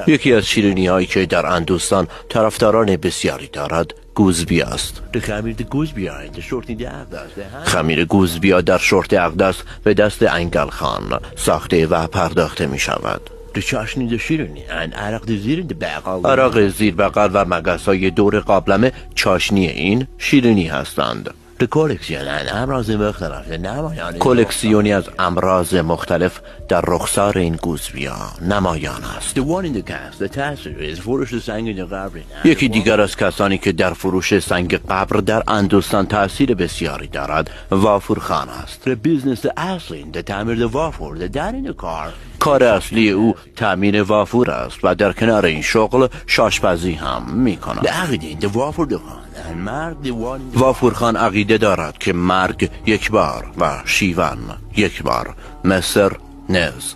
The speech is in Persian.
یکی از شیرینی هایی که در اندوستان طرفداران بسیاری دارد گوزبی است. خمیر گوزبیا در شورت اقدس به دست انگل خان ساخته و پرداخته می شود. عرق زیر بغل و مگس های دور قابلمه چاشنی این شیرینی هستند. کلکسیونی از امراض مختلف در رخسار این گوزبیا نمایان است. یکی دیگر از کسانی که در فروش سنگ قبر در اندوستان تأثیر بسیاری دارد وافورخان است. کار اصلی او تعمیر وافور است و در کنار این شغل شاشپزی هم می کند. وافورخان عقیده دارد که مرگ یک بار و شیون یک بار. مصر نز